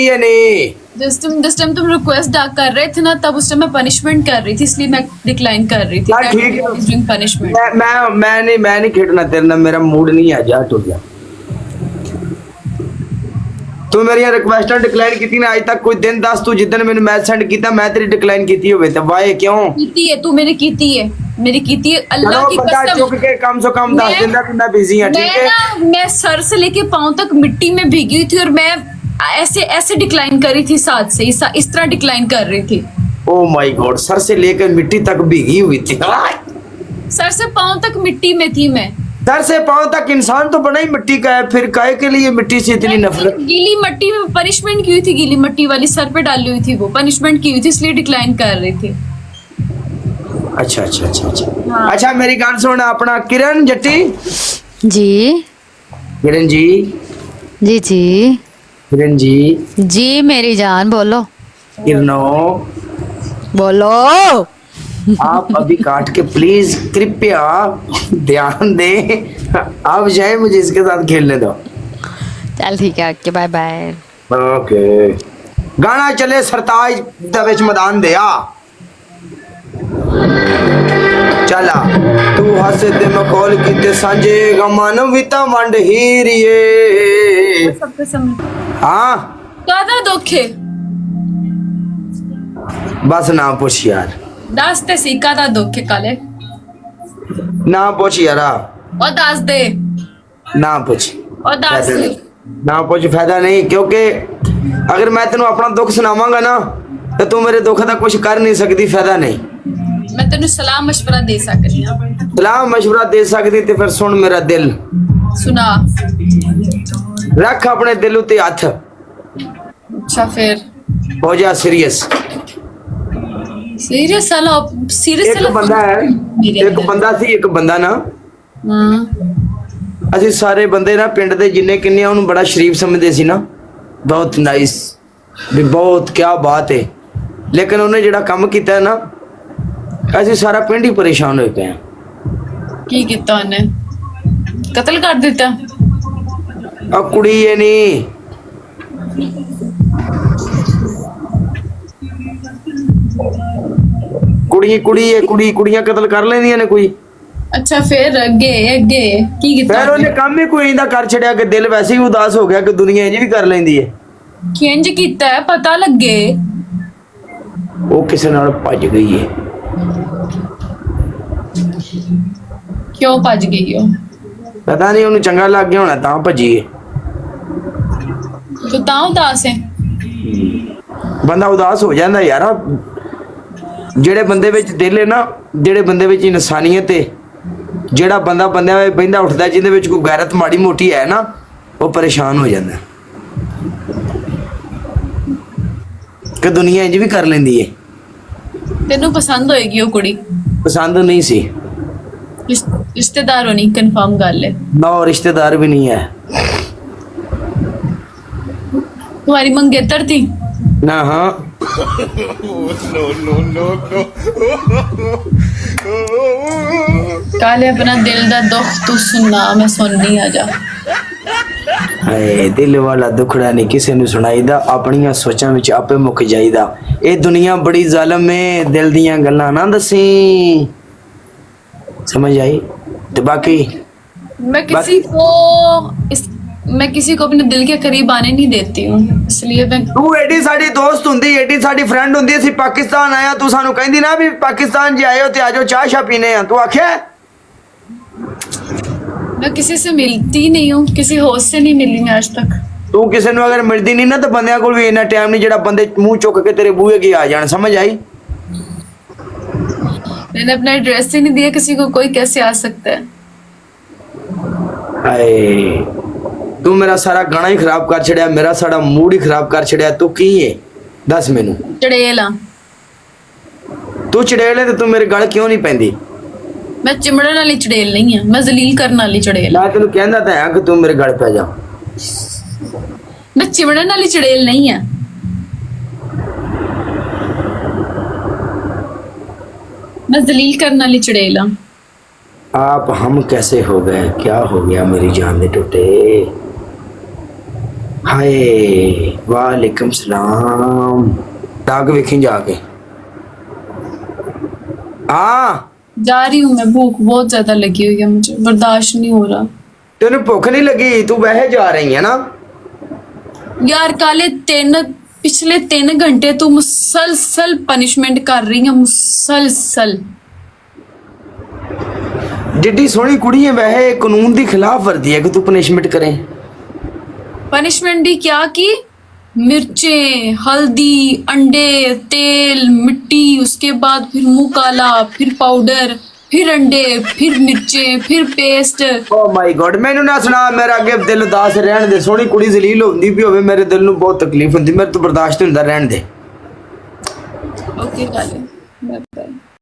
है नहीं। जिस टाइम तुम रिक्वेस्ट कर रहे थे ना, तब उस टाइम मैं पनिशमेंट कर रही थी, इसलिए मैं डिक्लाइन कर रही थी। हाँ ठीक है, पनिशमेंट मैं नहीं खेडना तेरे ना, मेरा मूड नहीं है, जा टूट गया। तू मेरी रिक्वेस्ट डिक्लाइन की ना, आज तक कोई दिन दस तू जिदन मैंने मैसेज सेंड किया मैं तेरी डिक्लाइन की होवे ते वाए क्यों कीती है? तू मेरी कीती है, मेरी कीती है, अल्लाह की कसम। चुक के कम से कम 10 दिन तक मैं बिजी हूं, ठीक है? मैं सर से लेके पांव तक मिट्टी में भीगी हुई थी और मैं ऐसे ऐसे डिक्लाइन कर रही थी, साथ से इस तरह डिक्लाइन कर रही थी। ओ माय गॉड, सर से लेकर मिट्टी तक भीगी हुई थी। सर से पांव तक मिट्टी में थी मैं। सर से पांव तक, इंसान तो बना ही मिट्टी का है, फिर काहे के लिए मिट्टी से इतनी नफरत? गीली मिट्टी में पनिशमेंट की हुई थी, गीली मिट्टी वाली सर पे डाली हुई थी, वो पनिशमेंट की हुई थी, इसलिए डिक्लाइन कर रही थी। अच्छा अच्छा अच्छा अच्छा हाँ। अच्छा मेरी गाल सुन, अपना किरण जट्टी जी किरण जी जी जी किरण जी जी मेरी जान बोलो किरणो, बोलो। आप अभी काट के प्लीज कृपया ध्यान दें, आप जाए, मुझे इसके साथ खेलने दो। चल ठीक है, ओके बाय बाय। ओके, गाना चले सरताज दा विच मैदान दे आ चला, तू हस ते मखौल कीते सांझे गमन विता वंड हीरिए। सबके सामने हाँ कादा दुखे बस ना पूछ यार, दस ते सी कादा दुखे काले, ना पूछ यारा, और दस दे, ना पूछ, और दस दे। ना कुछ फायदा नहीं, क्योंकि अगर मैं तेन अपना दुख सुनावांगा ना तो तू मेरे दुख का कुछ कर नहीं सकती, फायदा नहीं। मैं तेन सलाह मशवरा दे सकती हूं। सलाह मशवरा दे सकती तो फिर सुन मेरा दिल, सुना। रख अपने दिल उते हथ, अच्छा फिर हो जा सीरियस। सीरियस साला, सीरियस एक बंदा है, एक बंदा सी, एक बंदा ना, ਅਸੀਂ ਸਾਰੇ ਬੰਦੇ ਨਾ ਪਿੰਡ ਦੇ ਜਿੰਨੇ ਕਿੰਨੇ ਉਹਨੂੰ ਬੜਾ ਸ਼ਰੀਫ ਸਮਝਦੇ ਸੀ ਨਾ, ਬਹੁਤ ਨਾਈਸ ਵੀ ਬਹੁਤ ਕੀ ਬਾਤ ਹੈ, ਲੇਕਿਨ ਉਹਨੇ ਜਿਹੜਾ ਕੰਮ ਕੀਤਾ ਹੈ ਨਾ, ਅਸੀਂ ਸਾਰਾ ਪਿੰਡ ਹੀ ਪਰੇਸ਼ਾਨ ਹੋਏ ਪਏ ਹਾਂ। ਕੀ ਕੀਤਾ ਉਹਨੇ? ਕਤਲ ਕਰ ਦਿੱਤਾ? ਆ ਕੁੜੀ ਇਹ ਨਹੀਂ, ਕੁੜੀਆਂ ਕਤਲ ਕਰ ਲੈਂਦੀਆਂ ਨੇ ਕੋਈ। अच्छा फिर अगे अगे की कीता? फिर ਉਹਨੇ ਕੰਮ ਹੀ ਕੋਈ ਇੰਦਾ ਕਰ ਛੜਿਆ ਕਿ ਦਿਲ ਵੈਸੇ ਹੀ ਉਦਾਸ ਹੋ ਗਿਆ ਕਿ ਦੁਨੀਆ ਇੰਜ ਵੀ ਕਰ ਲੈਂਦੀ ਹੈ। ਕਿੰਜ ਕੀਤਾ ਹੈ ਪਤਾ ਲੱਗੇ? ਉਹ ਕਿਸੇ ਨਾਲ ਭੱਜ ਗਈ ਹੈ। ਕਿਉਂ ਭੱਜ ਗਈ ਉਹ? ਪਤਾ ਨਹੀਂ, ਉਹਨੂੰ ਚੰਗਾ ਲੱਗ ਗਿਆ ਹੋਣਾ ਤਾਂ ਭੱਜੀ ਹੈ। ਤੂੰ ਤਾਂ ਉਦਾਸ ਹੈ? ਬੰਦਾ ਉਦਾਸ ਹੋ ਜਾਂਦਾ ਯਾਰ, ਜਿਹੜੇ ਬੰਦੇ ਵਿੱਚ ਦਿਲ ਹੈ ਨਾ, ਜਿਹੜੇ ਬੰਦੇ ਵਿੱਚ ਇਨਸਾਨੀਅਤ ਹੈ, ਜਿਹੜਾ ਬੰਦਾ ਬੰਦਿਆਂ ਵਿੱਚ ਬਹਿੰਦਾ ਉੱਠਦਾ, ਜਿਹਦੇ ਵਿੱਚ ਕੋਈ ਗੈਰਤ ਮਾੜੀ ਮੋਟੀ ਹੈ ਨਾ, ਉਹ ਪਰੇਸ਼ਾਨ ਹੋ ਜਾਂਦਾ ਕਿ ਦੁਨੀਆ ਇੰਜ ਵੀ ਕਰ ਲੈਂਦੀ ਹੈ। ਤੈਨੂੰ ਪਸੰਦ ਹੋਏਗੀ ਉਹ ਕੁੜੀ? ਪਸੰਦ ਨਹੀਂ ਸੀ। ਰਿਸ਼ਤੇਦਾਰ ਹੋਣੀ ਕਨਫਰਮ ਗੱਲ ਹੈ? ਨਾ, ਰਿਸ਼ਤੇਦਾਰ ਵੀ ਨਹੀਂ ਹੈ। तुम्हारी मंगेतर थी ना? हाँ काले अपना दिल दा दुख तू सुनना, मैं सुननी आजा। हाय, दिल वाला दुखड़ा नहीं किसी ने सुनाईदा, अपनियां सोचां विच आपे मुक जाईदा। ये दुनिया बड़ी जालिम है, दिल दियां गल्लां ना दसी, समझ आई? तो बाकी मैं किसी को अपने दिल के करीब आने नहीं देती हूँ, इसलिए मैं। तू एडी साडी दोस्त हुंदी, एडी साडी फ्रेंड हुंदी, असी पाकिस्तान आया, तू सानू कहंदी ना भी पाकिस्तान जे आए हो ते आजो चाह शा पीने आ, तू आख्या? मैं किसी से मिलती नहीं हूँ, किसी होस्ट से नहीं मिली मैं आज तक। तू किसी नू अगर मिलदी नहीं ना तो बंदियां कोल भी इन्ना टाइम नहीं जेड़ा बंदे मुंह चुक के तेरे बूहे के आ जान, समझ आई? मैंने अपना एड्रेस ही नहीं दिया किसी को, कोई कैसे आ सकता है? हाय, तू मेरा सारा गाना ही खराब कर छड़िया, मेरा सारा मूड ही खराब कर छड़िया। तू की है दस मैनू? चड़ेल हाँ। तू चड़ेल है तो तू मेरे गल क्यों नहीं पैंदी? मैं चिमड़न वाली चड़ेल नहीं है, मैं जलील करने वाली चड़ेल। मैं तेन कहना तो है कि तू मेरे गल पै जा। मैं चिमड़न वाली चड़ेल नहीं है, मैं जलील करने वाली चड़ेल हाँ। आप हम कैसे हो गए, क्या हो गया मेरी जान दे टूटे? हाय वालेकुम सलाम। दाग वेखी जाके। हाँ जा रही हूँ मैं, भूख बहुत ज्यादा लगी हुई है, मुझे बर्दाश्त नहीं हो रहा। तेन भुख नहीं लगी, तू वह जा रही है ना। यार काले पिछले 3 घंटे तू मुसलसल पनिशमेंट कर रही है, मुसलसल। जिड्डी सोहनी कुड़ी है वह कानून की खिलाफ वर्दी है कि तू पनिशमेंट करे। पनिशमेंट भी क्या की? मिर्चें, हल्दी, अंडे, तेल, मिट्टी, उसके बाद फिर मुंह काला, फिर पाउडर, फिर अंडे, फिर मिर्चें, फिर पेस्ट। ओ माय गॉड, मैनू ना सुना, मेरा अगे दिल उदास रहन दे। सोहनी कुड़ी जलील होंदी भी होवे, मेरे दिल नू बहुत तकलीफ होंदी, मेरे तो बर्दाश्त नहीं हुंदा, रहन दे। ओके काले, बाय बाय।